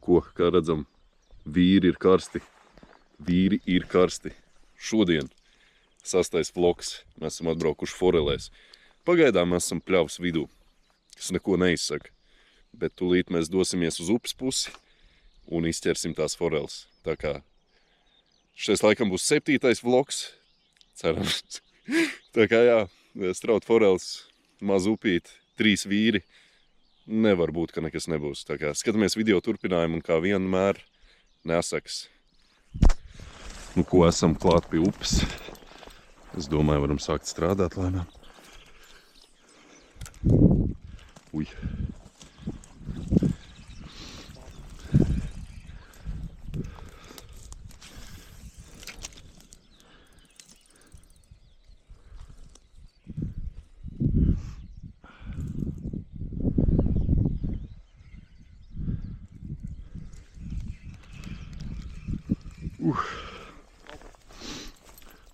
ko, kā redzam, vīri ir karsti. Vīri ir karsti. Šodien 6. vlogs. Mēs esam atbraukuši forelēs. Pagaidām mēs esam pļavas vidū, kas neko neizsaka. Bet tūlīt mēs dosimies uz upes pusi un izķersim tās foreles. Tā kā šis laikam būs 7. vlogs. Cerams. Tā kā jā, straut foreles, maz upīt, 3 vīri. Nevar būt, ka nekas nebūs. Tā kā skatāmies video turpinājumu un kā vienmēr nesaks. Nu, ko esam klāt pie upes. Es domāju, varam sākt strādāt lēnām. Uj.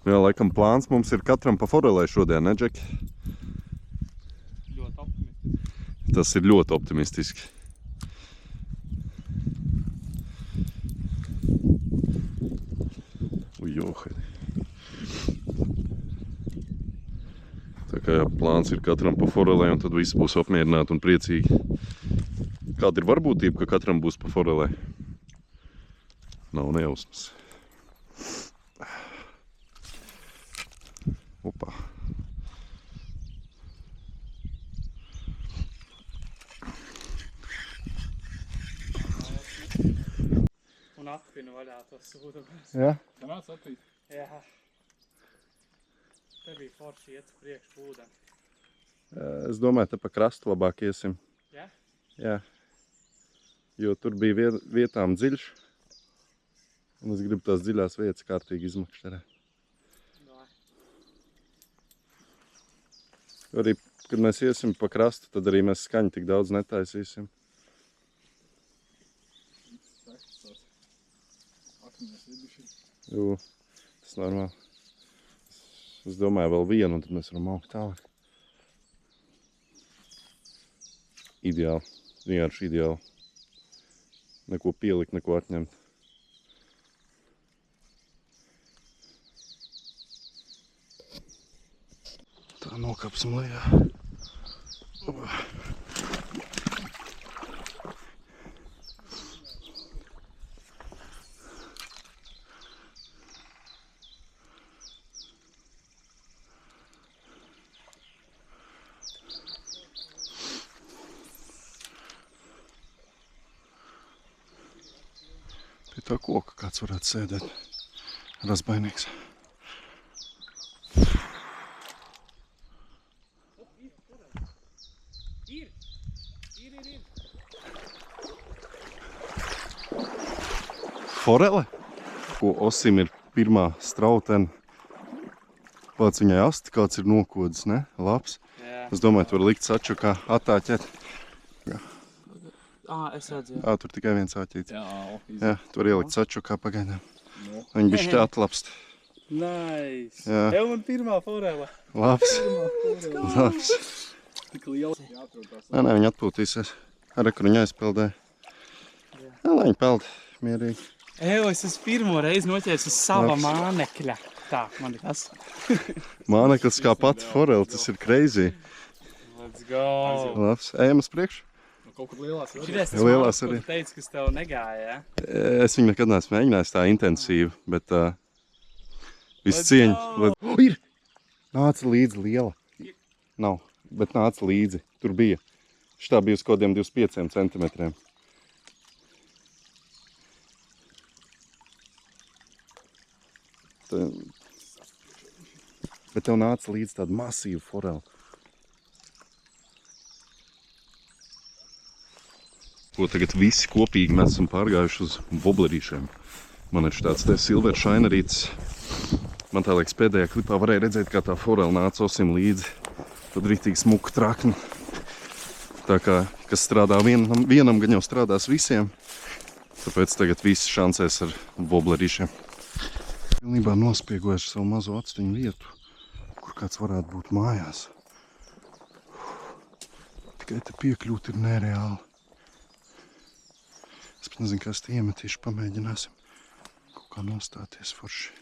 Jā, laikam plāns mums ir katram pa forelē šodien, ne, Džeki? Ļoti optimistiski. Tas ir ļoti optimistiski. Ujohedi. Tā kā jā, plāns ir katram pa forelē, un tad visi būs apmierināti un priecīgi. Kāda ir varbūtība, ka katram būs pa forelē? Nav nejausmas. Opa. Un atpinu vaļā tos sūdumus. Jā? Sanāc atpīt? Jā. Te bija forši iet priekš ūdeni. Es domāju, te pa krastu labāk iesim. Jā? Jā. Jo tur bija vietām dziļš. Un es gribu tās dziļās vietas kārtīgi izmakšķerēt. Arī, kad mēs iesim pa krastu, tad arī mēs skaņu tik daudz netaisīsim. Jo, tas normāli. Es domāju vēl vienu, un tad mēs varam augt tālāk. Ideāli. Vienkārši ideāli. Neko pielikt, neko atņemt. Tā nokapsim lejā. Pie tā koka kāds varētu sēdēt. Razbainīgs. Forele, ko Osim ir pirmā strautene. Pats viņai asti, kāds ir nokodas, ne? Labs. Jā. Es domāju, tu var likt sačukā, attāķēt. Es redzu, jā. Tur tikai viens āķīts. Jā, Tu var ielikt sačukā pagaidām. Viņi bišķi atlapst. Nice. Jā. Jau man pirmā forele. Labs. Labs. tik liela. Jāatrod tās. Nē, viņi atpūtīsies. Arī, kur viņi aizpeldē. Jā, lai viņi peld mierīgi. Es esmu pirmo reizi noķēris uz sava mānekļa. Tā, man ir tas. Māneklis kā pati forele, tas ir crazy. Let's go. Labs. Ejam uz priekšu. Kaut kur lielās vēl. Šitais tas Lielās māks, ko arī. tu teici, kas tev negāja, ja? Es viņu nekad neesmu mēģinājis tā intensīvi, bet viss Let's cieņa. go! Ir! Nāca līdzi liela. Nav, bet nāca līdzi. Tur bija. Šitā bija uz kodiem 25 centimetriem. Bet tev nāca līdzi tāda masīva forela. Ko tagad visi kopīgi mēs esam pārgājuši uz woblerīšiem. Man ir tāds te silver shinerīts. Man tā liekas pēdējā klipā varēja redzēt, kā tā forela nāca Osim līdzi. Tad rītīgi smuka trakna. Tā kā, kas strādā vienam, gan jau strādās visiem. Tāpēc tagad visi šansēs ar woblerīšiem. Pilnībā nospiegojuši savu mazo atstiņu vietu, kur kāds varētu būt mājās. Tikai te piekļūt ir nereāli. Es pat nezinu, kā es te iemetīšu, pamēģināsim kaut kā nostāties forši.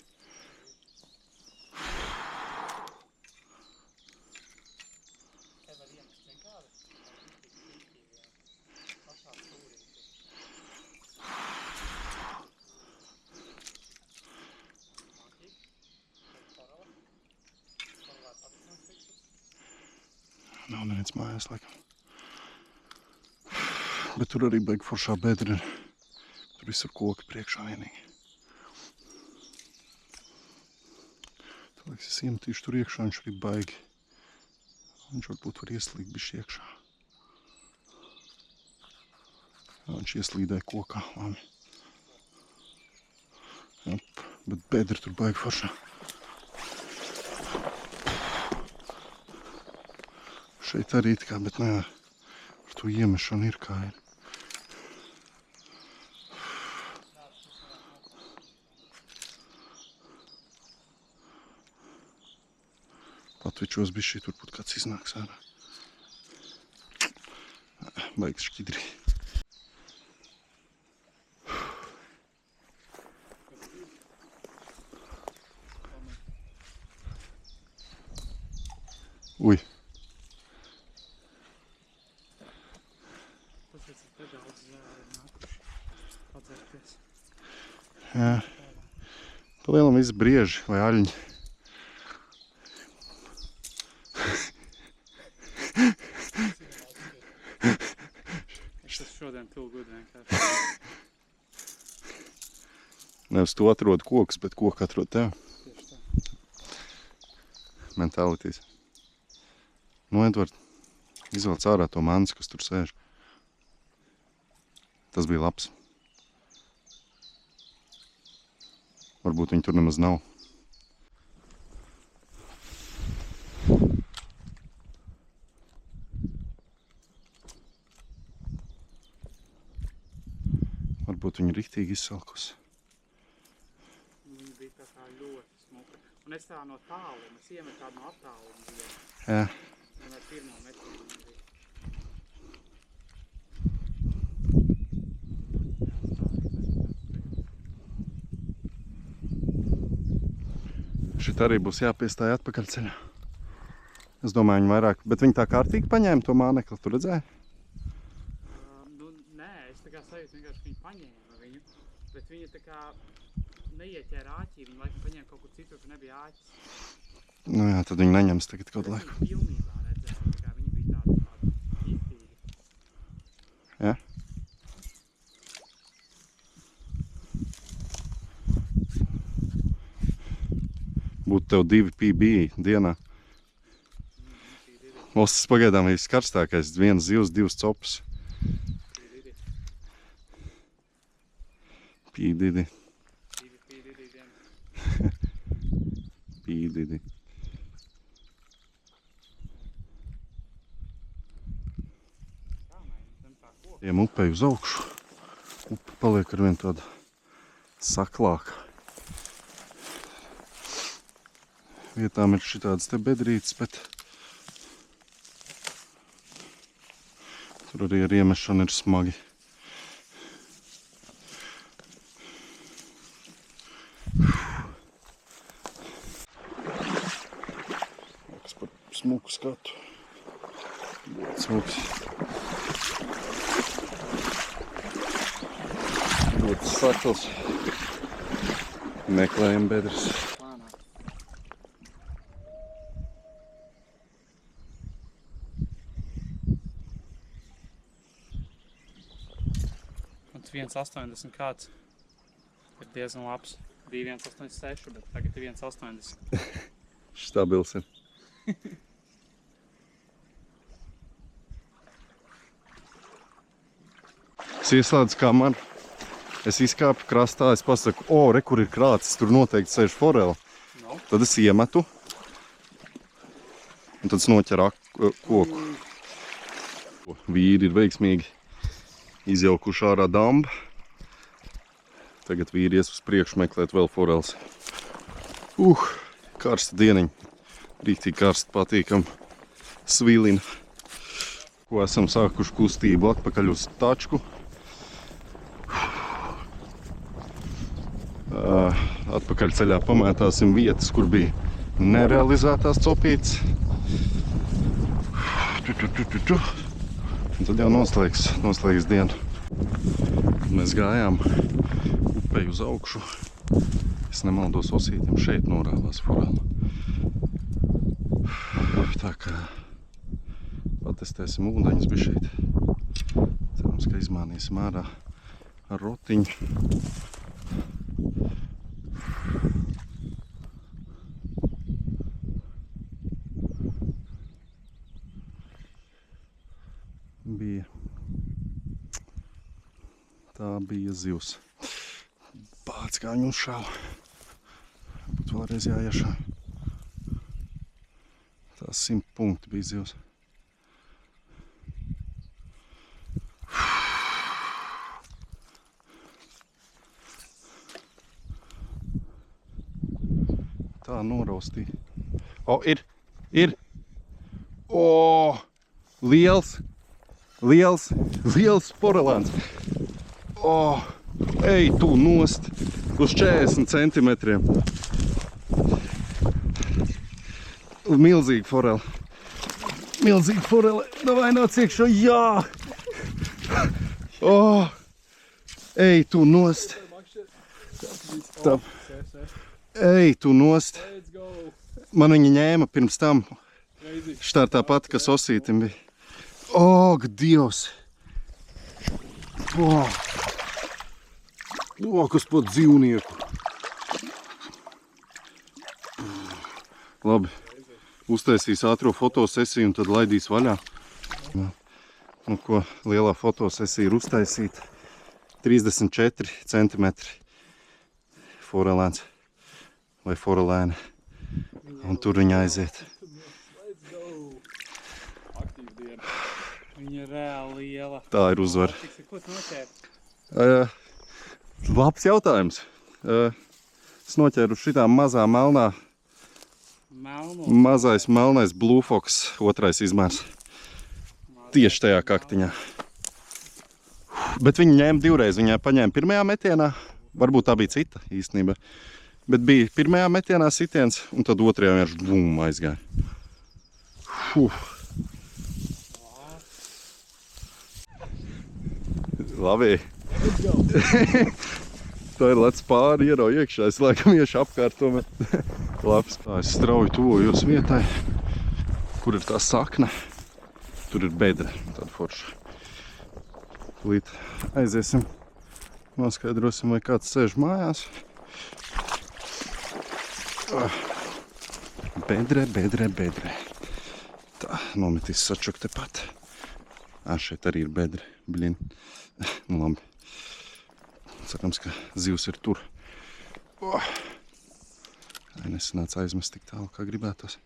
Nav neviens mājās, laikam. Bet tur arī baigi foršā bedra. Tur visur koki priekšā vienīgi. Tā liekas, es iemetīšu tur iekšā, viņš arī baigi. Viņš varbūt var ieslīgt bišķi iekšā. Jā, viņš ieslīdēja kokā, labi. Jop, bet bedra tur baigi foršā. Šeit arī it kā, bet nē, ar to iemešanu ir kā ir. Patvičos bišķi, turbūt kāds iznāks ārā. Baigs šķidri. Ui. Jā. Palielam viss brieži vai aļņi. Es šodien feel good vienkārši. Nevis tu atrod kokus, bet koku atrod tev. Tieši tā. Mentalities. Nu, Edvard, izvelc ārā to mansi, kas tur sēž. Tas bija labs. Varbūt viņi tur nemaz nav. Varbūt viņi riktīgi izsalkusi. Viņa bija tā kā ļoti smuka. Un es tā no tāluma, es iemetu tādu no attāluma. Jā. Un ar pirmo metienu viņa bija. Šit arī būs jāpiestāja atpakaļ ceļā. Es domāju, viņi vairāk, bet viņi tā kārtīgi paņēma to mānekli, tu redzēji? Nu, nē, es tā kā sajūtu vienkārši, ka viņi paņēma viņu, bet viņi tā kā neieķēra āķī, viņi laikam paņēma kaut kur citur, ka nebija āķis. Nu jā, tad viņi neņems tagad kaut Bet laiku. viņi pilnībā redzēja, tā kā viņi bija tādi ķītīgi. Jā? Būtu tev 2 PB dienā. Ostas pagaidām ir viskarstākais. 1 zivs, 2 copas. Pīdidi. Pīdidi. Ejam upei uz augšu. Upe paliek ar vien tāda saklāka. Vietām ir šitādas te bedrītes, bet tur arī ar iemešanu ir smagi. Kas par smuku skatu. Ļoti smuks. Ļoti sakls. Meklējam bedres. Un 1,80 kāds ir diezgan labs. Bija 1,86, bet tagad ir 1,80. Stabils ir. Es ieslēdzu kameru. Es izkāpu krastā, es pasaku, re, kur ir krācis, tur noteikti sēž forela. No. Tad es iemetu. Un tad es noķeru koku. Vīri ir veiksmīgi izjaukuši ārā dambu. Tagad vīri ies uz priekšu meklēt vēl foreles. Karsta dieniņa. Rīktīgi karsta, patīkam. Svilina. Ko esam sākuši kustību atpakaļ uz tačku. Atpakaļ ceļā pamētāsim vietas, kur bija nerealizētās copītes. Un tad jau noslēgs dienu. Mēs gājām upei uz augšu. Es nemaldos, Osītim šeit norāvās forela. Tā kā patestēsim ūdeņus bišķīt. Cerams, ka izmānīsim ārā ar rotiņu. Tā bija zivs. Pāc, kā viņu uzšāva. Būtu vēlreiz jāiešā. Tā 100 punkti bija zivs. Tā noraustīja. O, ir! O, liels forelāns. O, ej tu nost uz 40 centimetriem. Milzīga forela. Davai nāc iekšā, jā! O, ej tu nost. Tā. Ej tu nost. Man viņa ņēma pirms tam. Šitā tā pati, kas Osītim bija. O, Dievs! O, kas pat dzīvnieku! Labi, uztaisīs ātro fotosesiju un tad laidīs vaļā. Nu ko, lielā fotosesija ir uztaisīta. 34 centimetri forelēns vai forelēna. Un tur viņa aiziet. Viņa ir reāli liela. Tā ir uzvara. Ko tu noķēri? Labs jautājums. Es noķēru šitā mazā melnā. Mazais melnais Blue Fox, otrais izmērs. Tieši tajā kaktiņā. Bet viņi ņēma divreiz. Viņa paņēma pirmajā metienā. Varbūt tā bija cita īstenībā. Bet bija pirmajā metienā sitiens, un tad otrajā vienkārši bum aizgāja. Labi. Tā ir lec pāri, ierauj iekšā. Es laikam iešu apkārt tomēr. Labs. Tā es strauji tuvojos vietai, kur ir tā sakne. Tur ir bedre, tāda forša. Līt aiziesim, noskaidrosim, vai kāds sēž mājās. Bedre. Tā, nometīs sačuk tepat. Šeit arī ir bedre, blin. Nu labi. Cerams, ka zivs ir tur. Nesanāca aizmest tik tālu, kā gribētos.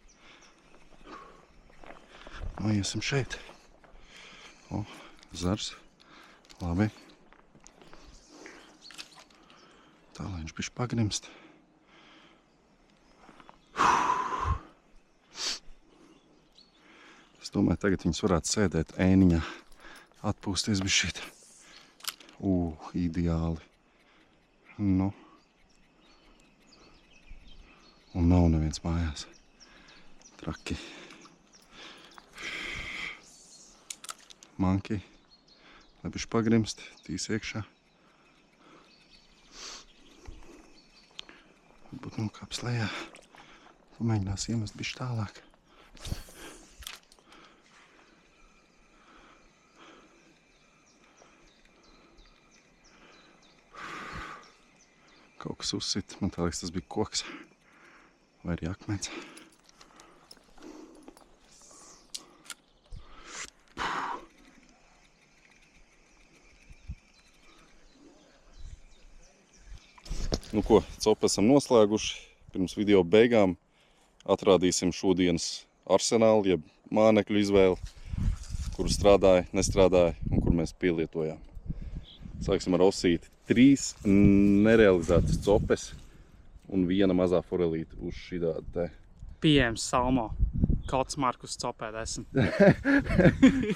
Iesim šeit. Zars. Labi. Tā, lai viņš bišķi pagrimst. Es domāju, tagad viņas varētu sēdēt ēniņā. Atpūsties bišķīt. Ideāli. Nu. Un nav neviens mājās. Traki. Manki. Lai bišķi pagrimst, tīs iekšā. Varbūt nokāps lejā. Pamēģinās iemest bišķi tālāk. Kaut kas uzsit. Man tā liekas, tas bija koks. Vai arī akmens. Nu ko, copu esam noslēguši. Pirms video beigām atrādīsim šodienas arsenālu, jeb mānekļu izvēli, kuru strādāja, nestrādāja un kur mēs pielietojām. Sāksim ar Osīti. 3 nerealizētas copes un 1 mazā forelīte uz šitādu te. Pieejams salmo. Kots Markus copēt esam.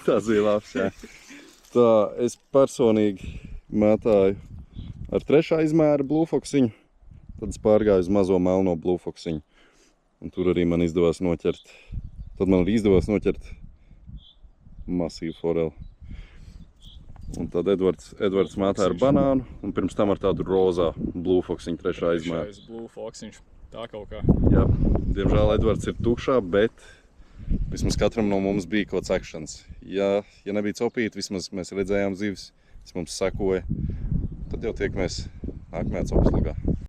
Tas bija labs, jā. Tā, es personīgi mētāju ar 3. izmēra Blue Foxiņu. Tad es pārgāju uz mazo melno blūfoksiņu. Un tur arī man izdevās noķert. Tad man arī izdevās noķert masīvu foreli. Un tad Edvards mētā ar banānu, un pirms tam ar tādu rozā blūfoksiņu trešā izmēra. Trešais blue foksiņš. Tā kaut kā. Jā, diemžēl Edvards ir tukšā, bet vismaz katram no mums bija kaut kāds akšanas. Ja nebija copīti, vismaz mēs redzējām zivis, tas mums sekoja. Tad jau tiekamies nākamajā copas logā.